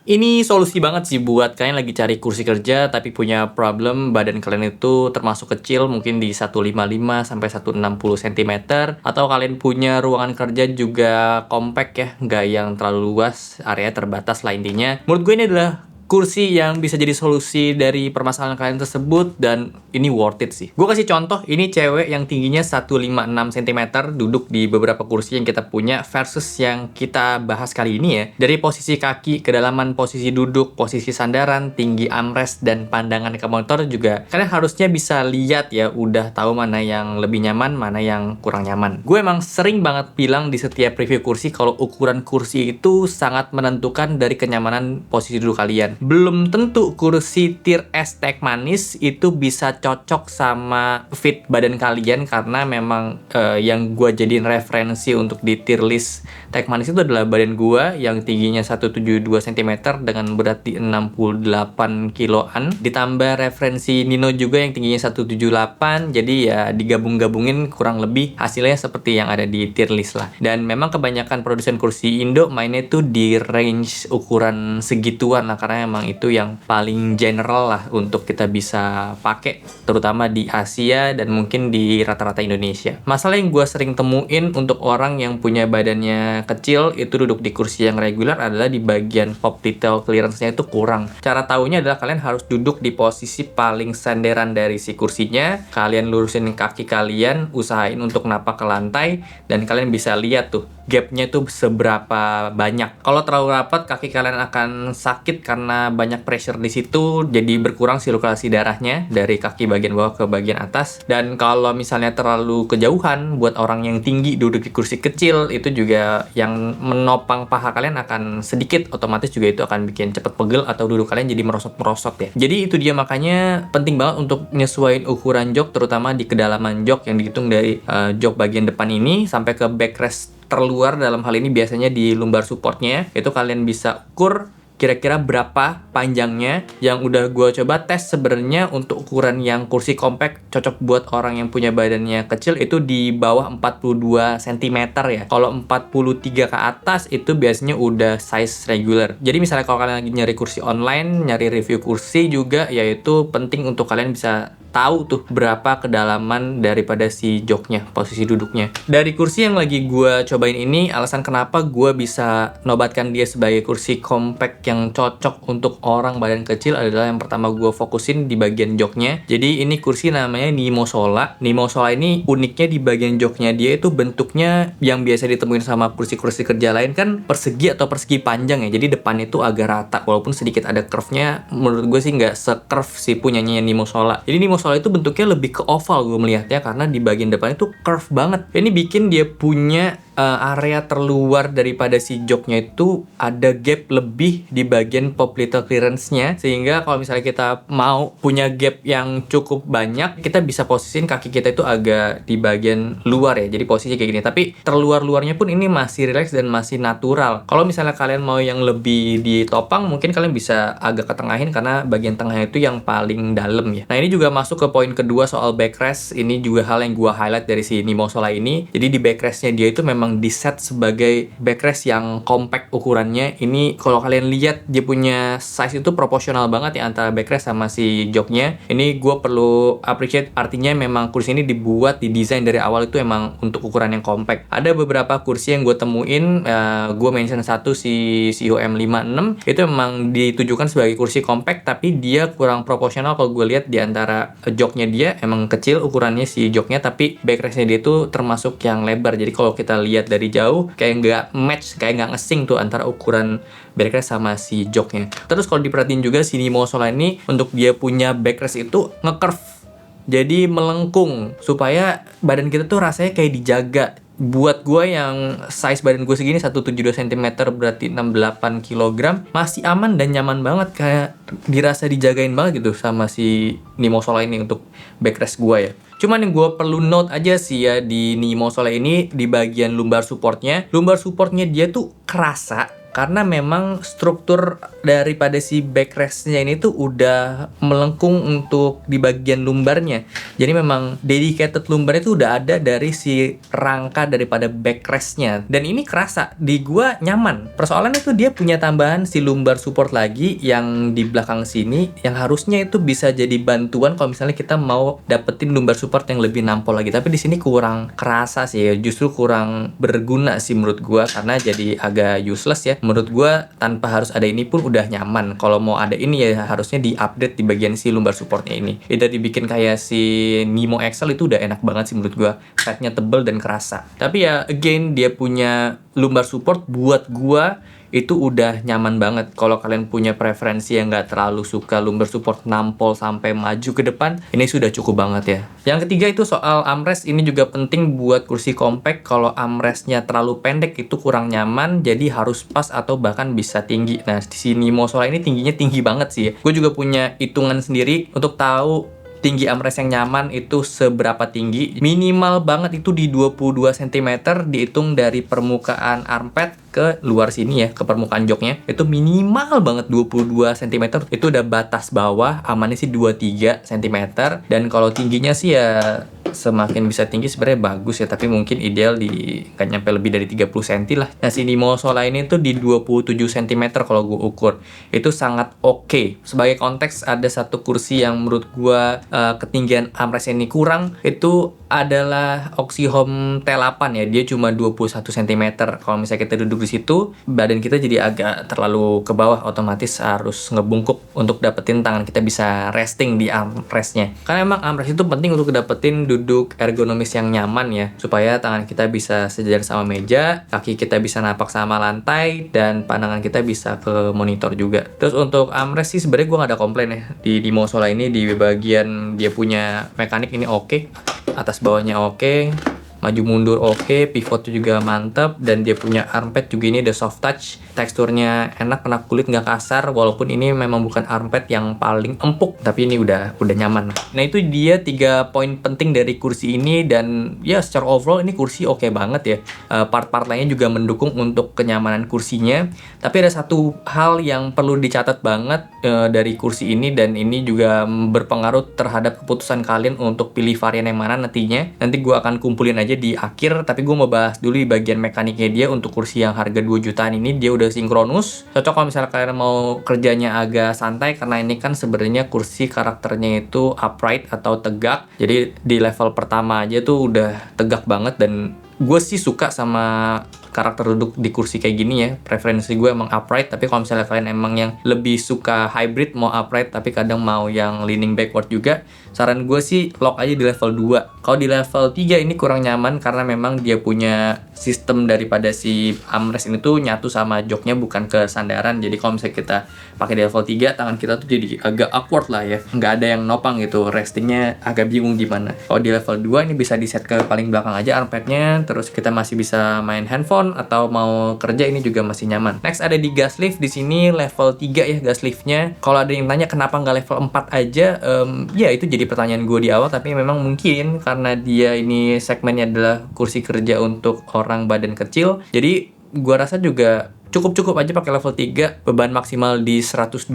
Ini solusi banget sih buat kalian lagi cari kursi kerja tapi punya problem badan kalian itu termasuk kecil, mungkin di 155 sampai 160 cm, atau kalian punya ruangan kerja juga compact ya, nggak yang terlalu luas, area terbatas lah intinya. Menurut gue ini adalah kursi yang bisa jadi solusi dari permasalahan kalian tersebut, dan ini worth it sih. Gue kasih contoh, ini cewek yang tingginya 156 cm duduk di beberapa kursi yang kita punya versus yang kita bahas kali ini ya. Dari posisi kaki, kedalaman posisi duduk, posisi sandaran, tinggi armrest, dan pandangan ke monitor juga kalian harusnya bisa lihat ya, udah tahu mana yang lebih nyaman, mana yang kurang nyaman. Gue emang sering banget bilang di setiap review kursi kalau ukuran kursi itu sangat menentukan dari kenyamanan posisi duduk kalian. Belum tentu kursi tier S tech manis itu bisa cocok sama fit badan kalian, karena memang yang gue jadiin referensi untuk di tier list tech manis itu adalah badan gue yang tingginya 172 cm dengan berat di 68 kiloan, ditambah referensi Nino juga yang tingginya 178, jadi ya digabung-gabungin kurang lebih hasilnya seperti yang ada di tier list lah. Dan memang kebanyakan produsen kursi Indo mainnya tuh di range ukuran segituan lah, karena emang itu yang paling general lah untuk kita bisa pakai, terutama di Asia dan mungkin di rata-rata Indonesia. Masalah yang gue sering temuin untuk orang yang punya badannya kecil itu duduk di kursi yang regular adalah di bagian pop detail clearance-nya itu kurang. Cara taunya adalah kalian harus duduk di posisi paling sandaran dari si kursinya, kalian lurusin kaki kalian, usahain untuk napak ke lantai, dan kalian bisa lihat tuh gapnya tuh seberapa banyak. Kalau terlalu rapat, kaki kalian akan sakit karena banyak pressure di situ, jadi berkurang sirkulasi darahnya dari kaki bagian bawah ke bagian atas. Dan kalau misalnya terlalu kejauhan, buat orang yang tinggi duduk di kursi kecil, itu juga yang menopang paha kalian akan sedikit, otomatis juga itu akan bikin cepet pegel atau duduk kalian jadi merosot-merosot ya. Jadi itu dia, makanya penting banget untuk nyesuaiin ukuran jok, terutama di kedalaman jok yang dihitung dari jok bagian depan ini sampai ke backrest terluar. Dalam hal ini biasanya di lumbar supportnya, itu kalian bisa ukur kira-kira berapa panjangnya. Yang udah gue coba tes sebenarnya untuk ukuran yang kursi compact cocok buat orang yang punya badannya kecil itu di bawah 42 cm ya. Kalau 43 ke atas itu biasanya udah size regular. Jadi misalnya kalau kalian lagi nyari kursi online, nyari review kursi juga, yaitu penting untuk kalian bisa tahu tuh berapa kedalaman daripada si joknya, posisi duduknya. Dari kursi yang lagi gue cobain ini, alasan kenapa gue bisa nobatkan dia sebagai kursi compact yang cocok untuk orang badan kecil adalah yang pertama, gue fokusin di bagian joknya. Jadi ini kursi namanya Nimo Sola. Nimo Sola ini uniknya di bagian joknya, dia itu bentuknya yang biasa ditemuin sama kursi-kursi kerja lain kan persegi atau persegi panjang ya. Jadi depan itu agak rata, walaupun sedikit ada curve-nya. Menurut gue sih nggak se-curve si punyanya Nimo Sola. Jadi Nimo Soalnya itu bentuknya lebih ke oval gue melihatnya, karena di bagian depan itu curve banget. Ini bikin dia punya area terluar daripada si joknya itu ada gap lebih di bagian pop little clearance-nya, sehingga kalau misalnya kita mau punya gap yang cukup banyak, kita bisa posisiin kaki kita itu agak di bagian luar ya, jadi posisi kayak gini. Tapi terluar-luarnya pun ini masih relax dan masih natural. Kalau misalnya kalian mau yang lebih ditopang, mungkin kalian bisa agak ketengahin, karena bagian tengahnya itu yang paling dalam ya. Nah ini juga masuk ke poin kedua soal backrest. Ini juga hal yang gua highlight dari si Nimo Sola ini. Jadi di backrestnya dia itu memang di set sebagai backrest yang compact ukurannya. Ini kalau kalian lihat dia punya size itu proporsional banget ya antara backrest sama si joknya. Ini gue perlu appreciate, artinya memang kursi ini dibuat, didesain dari awal itu emang untuk ukuran yang compact. Ada beberapa kursi yang gue temuin, gue mention satu si COM 56 itu memang ditujukan sebagai kursi compact, tapi dia kurang proporsional kalau gue lihat. Di antara joknya dia emang kecil ukurannya si joknya, tapi backrestnya dia itu termasuk yang lebar. Jadi kalau kita lihat dari jauh kayak nggak match, kayak nggak ngesing tuh antara ukuran backrest sama si joknya. Terus kalau diperhatiin juga si Nimo Sola ini untuk dia punya backrest itu nge-curve, jadi melengkung supaya badan kita tuh rasanya kayak dijaga. Buat gue yang size badan gue segini 172 cm berarti 68 kg masih aman dan nyaman banget, kayak dirasa dijagain banget gitu sama si Nimo Sola ini untuk backrest gue ya. Cuman yang gue perlu note aja sih ya di Nimo Sola ini, di bagian lumbar supportnya dia tuh kerasa karena memang struktur daripada si backrestnya ini tuh udah melengkung untuk di bagian lumbarnya. Jadi memang dedicated lumbar itu udah ada dari si rangka daripada backrestnya, dan ini kerasa di gua nyaman. Persoalannya tuh dia punya tambahan si lumbar support lagi yang di belakang sini, yang harusnya itu bisa jadi bantuan kalau misalnya kita mau dapetin lumbar support yang lebih nampol lagi. Tapi di sini kurang kerasa sih ya, justru kurang berguna sih menurut gua, karena jadi agak useless ya. Menurut gua tanpa harus ada ini pun udah nyaman. Kalau mau ada ini ya harusnya di-update di bagian si lumbar supportnya ini. Udah dibikin kayak si Nemo XL itu udah enak banget sih menurut gua. Fatnya tebel dan kerasa. Tapi ya again dia punya lumbar support buat gua itu udah nyaman banget. Kalau kalian punya preferensi yang nggak terlalu suka lumbar support nampol sampai maju ke depan, ini sudah cukup banget ya. Yang ketiga itu soal armrest. Ini juga penting buat kursi compact. Kalau armrestnya terlalu pendek itu kurang nyaman, jadi harus pas atau bahkan bisa tinggi. Nah di sini Mosola ini tingginya tinggi banget sih ya. Gue juga punya hitungan sendiri untuk tahu tinggi armrest yang nyaman itu seberapa tinggi. Minimal banget itu di 22 cm, dihitung dari permukaan armpit ke luar sini ya, ke permukaan joknya. Itu minimal banget 22 cm. Itu udah batas bawah, amannya sih 23 cm. Dan kalau tingginya sih ya semakin bisa tinggi sebenarnya bagus ya, tapi mungkin ideal di nggak nyampe lebih dari 30 cm lah. Nah si Nemo Sola ini tuh di 27 cm kalau gue ukur. Itu sangat oke. Sebagai konteks, ada satu kursi yang menurut gue ketinggian armrest ini kurang, itu adalah Oxyhome T8 ya. Dia cuma 21 cm. Kalau misalnya kita duduk di situ, badan kita jadi agak terlalu ke bawah, otomatis harus ngebungkuk untuk dapetin tangan kita bisa resting di armrestnya. Karena emang armrest itu penting untuk dapetin duduk ergonomis yang nyaman ya, supaya tangan kita bisa sejajar sama meja, kaki kita bisa napak sama lantai, dan pandangan kita bisa ke monitor juga. Terus untuk armrest sih sebenarnya gue gak ada komplain ya. Di Mosola ini di bagian dia punya mekanik ini oke. Atas bawahnya oke, maju mundur oke, pivot juga mantap, dan dia punya armpit juga ini ada soft touch. Teksturnya enak, kena kulit nggak kasar, walaupun ini memang bukan armpit yang paling empuk, tapi ini udah nyaman. Nah itu dia 3 poin penting dari kursi ini, dan ya secara overall ini kursi oke banget ya. Part-part lainnya juga mendukung untuk kenyamanan kursinya. Tapi ada satu hal yang perlu dicatat banget dari kursi ini, dan ini juga berpengaruh terhadap keputusan kalian untuk pilih varian yang mana nantinya. Nanti gue akan kumpulin aja di akhir, tapi gue mau bahas dulu di bagian mekaniknya dia. Untuk kursi yang harga 2 jutaan ini dia udah sinkronus, cocok kalau misalnya kalian mau kerjanya agak santai, karena ini kan sebenarnya kursi karakternya itu upright atau tegak. Jadi di level pertama aja tuh udah tegak banget, dan gue sih suka sama karakter duduk di kursi kayak gini ya. Preferensi gue emang upright, tapi kalau misalnya kalian emang yang lebih suka hybrid, mau upright tapi kadang mau yang leaning backward juga, saran gue sih lock aja di level 2. Kalau di level 3 ini kurang nyaman, karena memang dia punya sistem daripada si armrest ini tuh nyatu sama joknya, bukan ke sandaran. Jadi kalau misalnya kita pakai di level 3, tangan kita tuh jadi agak awkward lah ya, nggak ada yang nopang gitu, restingnya agak bingung gimana. Kalau di level 2 ini bisa di set ke paling belakang aja armpitnya, terus kita masih bisa main handphone atau mau kerja, ini juga masih nyaman. Next ada di gas lift. Di sini level 3 ya gas liftnya. Kalau ada yang tanya kenapa nggak level 4 aja, ya itu jadi pertanyaan gue di awal, tapi memang mungkin karena dia ini segmennya adalah kursi kerja untuk orang badan kecil, jadi gue rasa juga cukup aja pakai level 3, beban maksimal di 120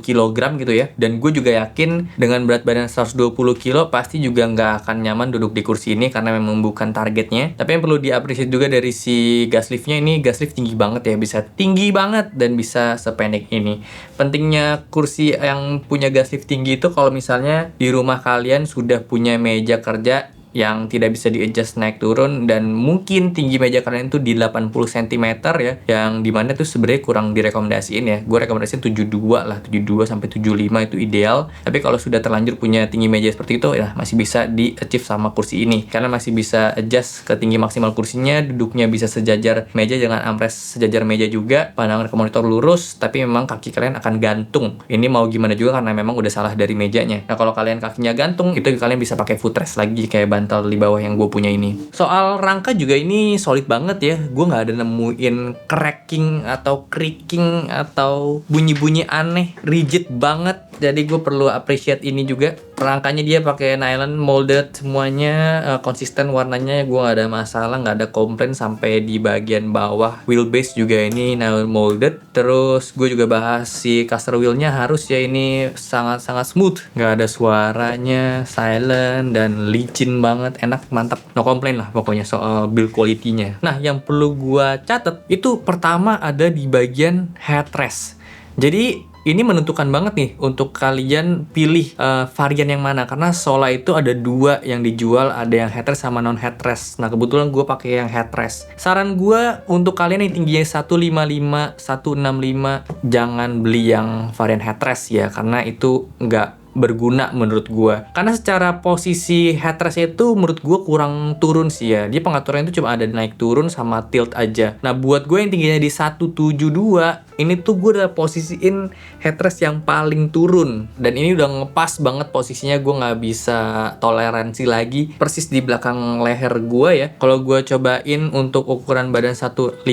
kg gitu ya. Dan gue juga yakin dengan berat badan 120 kg pasti juga nggak akan nyaman duduk di kursi ini, karena memang bukan targetnya. Tapi yang perlu diapresiasi juga dari si gas liftnya, ini gas lift tinggi banget ya, bisa tinggi banget dan bisa sependek ini. Pentingnya kursi yang punya gas lift tinggi itu kalau misalnya di rumah kalian sudah punya meja kerja yang tidak bisa di-adjust naik turun, dan mungkin tinggi meja kalian itu di 80 cm ya, yang dimana tuh sebenarnya kurang direkomendasiin ya. Gue rekomendasiin 72 lah, 72 sampai 75 itu ideal. Tapi kalau sudah terlanjur punya tinggi meja seperti itu ya masih bisa di-achieve sama kursi ini, karena masih bisa adjust ke tinggi maksimal kursinya, duduknya bisa sejajar meja, jangan armrest sejajar meja juga, pandangan ke monitor lurus, tapi memang kaki kalian akan gantung. Ini mau gimana juga karena memang udah salah dari mejanya. Nah kalau kalian kakinya gantung, itu kalian bisa pakai footrest lagi kayak bantal di bawah yang gue punya ini. Soal rangka juga ini solid banget ya. Gue nggak ada nemuin cracking atau creaking atau bunyi-bunyi aneh, rigid banget. Jadi gue perlu appreciate ini juga. Rangkanya dia pakai nylon molded semuanya, konsisten warnanya, gue nggak ada masalah, nggak ada komplain. Sampai di bagian bawah wheelbase juga ini nylon molded. Terus gue juga bahas si caster wheelnya, harus ya ini sangat-sangat smooth, nggak ada suaranya, silent dan licin banget, enak, mantap, no komplain lah pokoknya soal build quality-nya. Nah, yang perlu gue catat itu pertama ada di bagian headrest. Jadi ini menentukan banget nih untuk kalian pilih varian yang mana, karena Sola itu ada dua yang dijual, ada yang headrest sama non headrest. Nah, kebetulan gue pakai yang headrest. Saran gue untuk kalian yang tingginya 155, 165, jangan beli yang varian headrest ya, karena itu nggak berguna menurut gue. Karena secara posisi headrest itu menurut gue kurang turun sih ya. Dia pengaturannya itu cuma ada naik turun sama tilt aja. Nah, buat gue yang tingginya di 172, ini tuh gue udah posisiin headrest yang paling turun, dan ini udah ngepas banget posisinya, gue nggak bisa toleransi lagi, persis di belakang leher gue ya. Kalau gue cobain untuk ukuran badan 156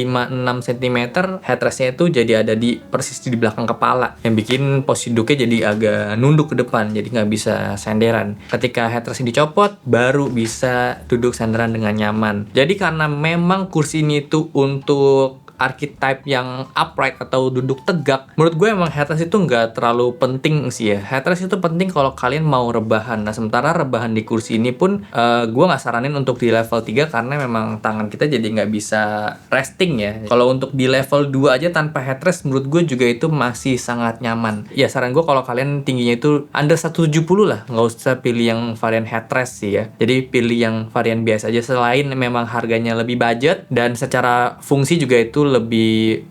cm, headrestnya itu jadi ada di persis di belakang kepala, yang bikin posisi duduknya jadi agak nunduk ke depan, jadi nggak bisa senderan. Ketika headrestnya dicopot, baru bisa duduk senderan dengan nyaman. Jadi karena memang kursi ini tuh untuk archetype yang upright atau duduk tegak, menurut gue emang headrest itu nggak terlalu penting sih ya. Headrest itu penting kalau kalian mau rebahan. Nah, sementara rebahan di kursi ini pun gue nggak saranin untuk di level 3 karena memang tangan kita jadi nggak bisa resting ya. Kalau untuk di level 2 aja tanpa headrest, menurut gue juga itu masih sangat nyaman. Ya, saran gue kalau kalian tingginya itu under 170 lah, nggak usah pilih yang varian headrest sih ya. Jadi pilih yang varian biasa aja, selain memang harganya lebih budget dan secara fungsi juga itu lebih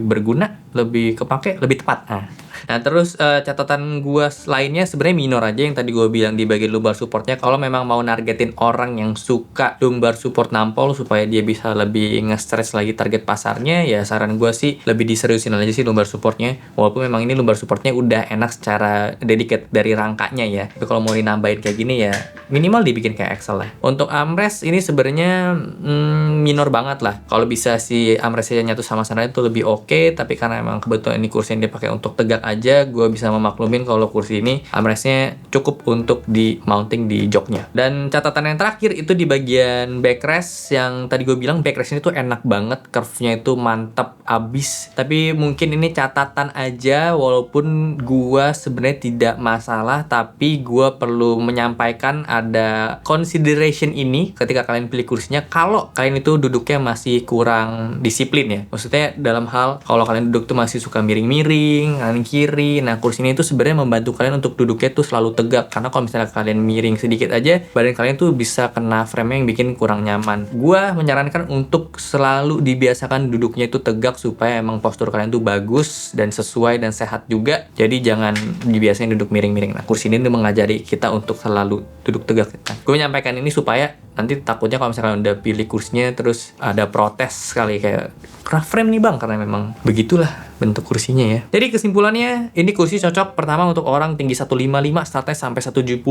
berguna, lebih kepake, lebih tepat. Nah, terus catatan gue lainnya sebenarnya minor aja, yang tadi gue bilang di bagian lumbar supportnya. Kalau memang mau nargetin orang yang suka lumbar support nampol supaya dia bisa lebih nge-stress lagi target pasarnya, ya saran gue sih lebih diseriusin aja sih lumbar supportnya. Walaupun memang ini lumbar supportnya udah enak secara dedicated dari rangkanya ya, tapi kalau mau dinambahin kayak gini ya minimal dibikin kayak Excel lah. Untuk armrest ini sebenarnya minor banget lah. Kalau bisa si armrestnya nyatu sama sandalnya itu lebih oke, tapi karena emang kebetulan ini kursi yang dipakai untuk tegak aja, gue bisa memaklumin kalau kursi ini armrestnya cukup untuk di mounting di joknya. Dan catatan yang terakhir itu di bagian backrest, yang tadi gue bilang backrest ini tuh enak banget, curve-nya itu mantap abis. Tapi mungkin ini catatan aja, walaupun gue sebenarnya tidak masalah, tapi gue perlu menyampaikan ada consideration ini ketika kalian pilih kursinya. Kalau kalian itu duduknya masih kurang disiplin ya, maksudnya dalam hal kalau kalian duduk tuh masih suka miring-miring kanan kiri. Nah, kursi ini tuh sebenarnya membantu kalian untuk duduknya tuh selalu tegak, karena kalau misalnya kalian miring sedikit aja, badan kalian tuh bisa kena frame yang bikin kurang nyaman. Gua menyarankan untuk selalu dibiasakan duduknya itu tegak supaya emang postur kalian tuh bagus dan sesuai dan sehat juga. Jadi jangan dibiasain duduk miring-miring. Nah, kursi ini tuh mengajari kita untuk selalu duduk tegak. Nah, gue menyampaikan ini supaya nanti takutnya kalau misalkan udah pilih kursinya terus ada protes sekali kayak kena frame nih bang, karena memang begitulah bentuk kursinya ya. Jadi kesimpulannya, ini kursi cocok pertama untuk orang tinggi 155, startnya sampai 170,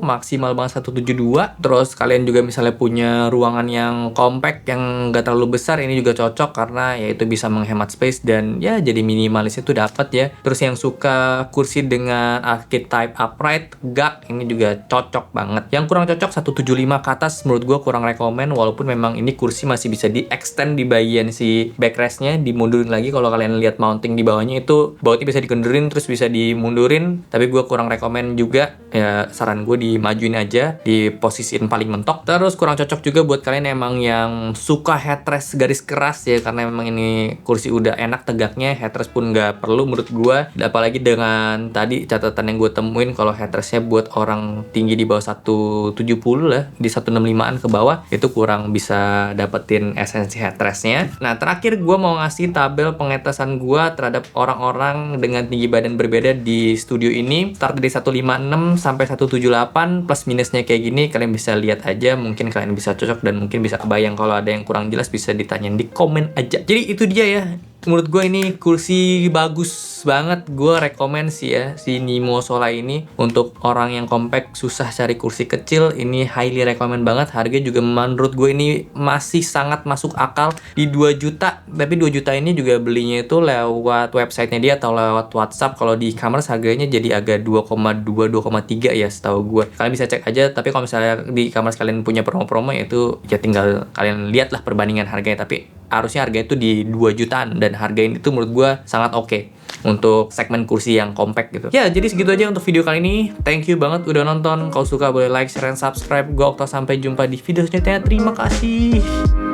maksimal banget 172. Terus kalian juga misalnya punya ruangan yang compact, yang gak terlalu besar, ini juga cocok karena ya itu bisa menghemat space dan ya jadi minimalisnya tuh dapat ya. Terus yang suka kursi dengan archetype upright, gak, ini juga cocok banget. Yang kurang cocok 175 ke atas, menurut gue kurang rekomen, walaupun memang ini kursi masih bisa di extend di bagian si backrestnya, dimundurin lagi. Kalau kalian lihat mounting di bawahnya itu bautnya bisa dikendurin terus bisa dimundurin, tapi gue kurang rekomen juga ya. Saran gue dimajuin aja, diposisiin paling mentok. Terus kurang cocok juga buat kalian emang yang suka headrest garis keras ya, karena memang ini kursi udah enak tegaknya, headrest pun nggak perlu menurut gue. Apalagi dengan tadi catatan yang gue temuin, kalau headrestnya buat orang tinggi di bawah 170 lah, di 165an ke bawah, itu kurang bisa dapetin esensi headrestnya. Nah, terakhir gue mau ngasih tabel pengetesan gue terhadap orang-orang dengan tinggi badan berbeda di studio ini. Start dari 156 sampai 178, plus minusnya kayak gini, kalian bisa lihat aja, mungkin kalian bisa cocok dan mungkin bisa kebayang. Kalau ada yang kurang jelas bisa ditanyain di komen aja. Jadi itu dia ya, menurut gue ini kursi bagus banget. Gue rekomen sih ya si Nimo Sola ini untuk orang yang compact susah cari kursi kecil. Ini highly recommend banget. Harganya juga menurut gue ini masih sangat masuk akal di 2 juta. Tapi 2 juta ini juga belinya itu lewat websitenya dia atau lewat WhatsApp. Kalau di e-commerce harganya jadi agak 2,2 2,3 ya setahu gue. Kalian bisa cek aja. Tapi kalau misalnya di e-commerce kalian punya promo-promo itu ya tinggal kalian lihatlah perbandingan harganya. Tapi harusnya harganya itu di 2 jutaan, dan harga ini tuh menurut gue sangat oke untuk segmen kursi yang compact gitu. Ya, jadi segitu aja untuk video kali ini. Thank you banget udah nonton. Kalau suka boleh like, share, dan subscribe. Gue Okta, sampai jumpa di video selanjutnya. Terima kasih.